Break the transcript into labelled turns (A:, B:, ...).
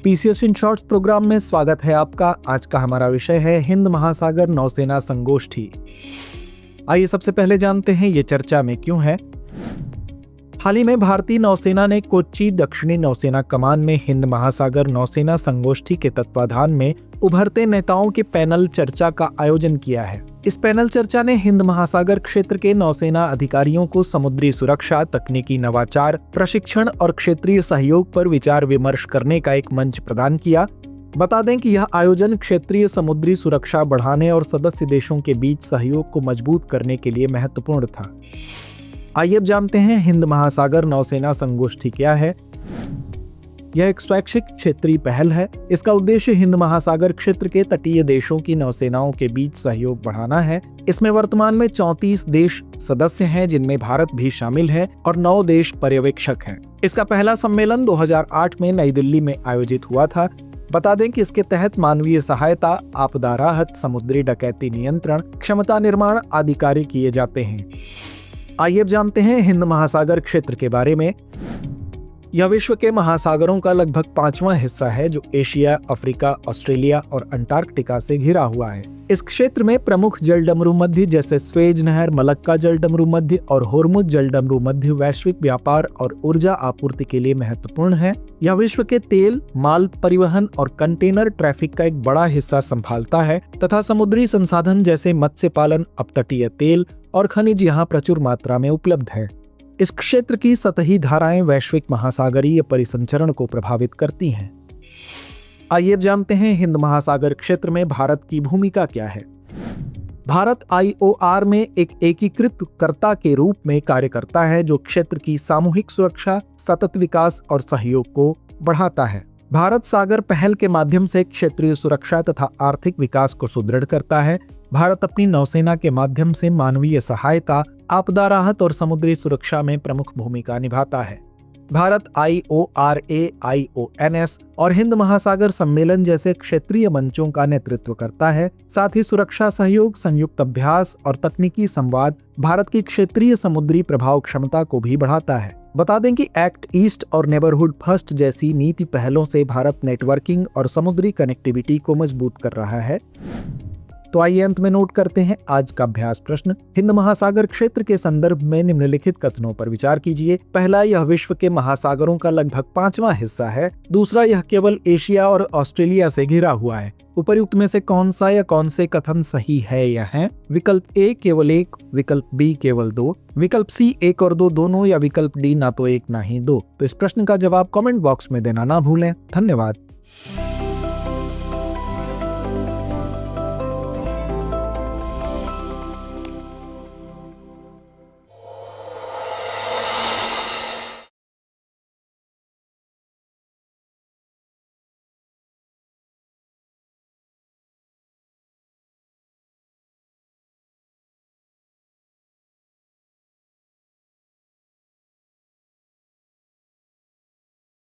A: PCS in shorts programme में स्वागत है आपका। आज का हमारा विषय है हिंद महासागर नौसेना संगोष्ठी। आइए सबसे पहले जानते हैं ये चर्चा में क्यों है। हाल ही में भारतीय नौसेना ने कोच्चि दक्षिणी नौसेना कमान में हिंद महासागर नौसेना संगोष्ठी के तत्वाधान में उभरते नेताओं के पैनल चर्चा का आयोजन किया है। इस पैनल चर्चा ने हिंद महासागर क्षेत्र के नौसेना अधिकारियों को समुद्री सुरक्षा, तकनीकी नवाचार, प्रशिक्षण और क्षेत्रीय सहयोग पर विचार विमर्श करने का एक मंच प्रदान किया। बता दें कि यह आयोजन क्षेत्रीय समुद्री सुरक्षा बढ़ाने और सदस्य देशों के बीच सहयोग को मजबूत करने के लिए महत्वपूर्ण था। आइए अब जानते हैं हिंद महासागर नौसेना संगोष्ठी क्या है। यह एक स्वैच्छिक क्षेत्रीय पहल है। इसका उद्देश्य हिंद महासागर क्षेत्र के तटीय देशों की नौसेनाओं के बीच सहयोग बढ़ाना है। इसमें वर्तमान में 34 देश सदस्य हैं, जिनमें भारत भी शामिल है और 9 देश पर्यवेक्षक हैं। इसका पहला सम्मेलन 2008 में नई दिल्ली में आयोजित हुआ था। बता दें कि इसके तहत मानवीय सहायता, आपदा राहत, समुद्री डकैती नियंत्रण, क्षमता निर्माण आदि कार्य किए जाते हैं। आइए अब जानते हैं हिंद महासागर क्षेत्र के बारे में। यह विश्व के महासागरों का लगभग 5वां हिस्सा है, जो एशिया, अफ्रीका, ऑस्ट्रेलिया और अंटार्कटिका से घिरा हुआ है। इस क्षेत्र में प्रमुख जलडमरू मध्य जैसे स्वेज नहर, मलक्का जलडमरू मध्य और होर्मुज जलडमरू मध्य वैश्विक व्यापार और ऊर्जा आपूर्ति के लिए महत्वपूर्ण है। यह विश्व के तेल, माल परिवहन और कंटेनर ट्रैफिक का एक बड़ा हिस्सा संभालता है तथा समुद्री संसाधन जैसे मत्स्य पालन, अपतटीय तेल और खनिज यहाँ प्रचुर मात्रा में उपलब्ध है। इस क्षेत्र की सतही धाराएं वैश्विक महासागरीय परिसंचरण को प्रभावित करती हैं। आइए अब जानते हैं हिंद महासागर क्षेत्र में भारत की भूमिका क्या है। भारत IOR में एक एकीकृत कर्ता के रूप में कार्य करता है, जो क्षेत्र की सामूहिक सुरक्षा, सतत विकास और सहयोग को बढ़ाता है। भारत सागर पहल के माध्यम से क्षेत्रीय सुरक्षा तथा आर्थिक विकास को सुदृढ़ करता है। भारत अपनी नौसेना के माध्यम से मानवीय सहायता, आपदा राहत और समुद्री सुरक्षा में प्रमुख भूमिका निभाता है। भारत IORA, IONS और हिंद महासागर सम्मेलन जैसे क्षेत्रीय मंचों का नेतृत्व करता है। साथ ही सुरक्षा सहयोग, संयुक्त अभ्यास और तकनीकी संवाद भारत की क्षेत्रीय समुद्री प्रभाव क्षमता को भी बढ़ाता है। बता दें कि एक्ट ईस्ट और नेबरहुड फर्स्ट जैसी नीति पहलों से भारत नेटवर्किंग और समुद्री कनेक्टिविटी को मजबूत कर रहा है। तो आइए अंत में नोट करते हैं आज का अभ्यास प्रश्न। हिंद महासागर क्षेत्र के संदर्भ में निम्नलिखित कथनों पर विचार कीजिए। पहला, यह विश्व के महासागरों का लगभग 5वां हिस्सा है। दूसरा, यह केवल एशिया और ऑस्ट्रेलिया से घिरा हुआ है। उपर्युक्त में से कौन सा या कौन से कथन सही है या है? विकल्प ए केवल 1, विकल्प बी केवल 2, विकल्प सी 1 और 2 दोनों या विकल्प डी ना तो 1 ना ही 2। तो इस प्रश्न का जवाब कमेंट बॉक्स में देना ना भूलें। धन्यवाद।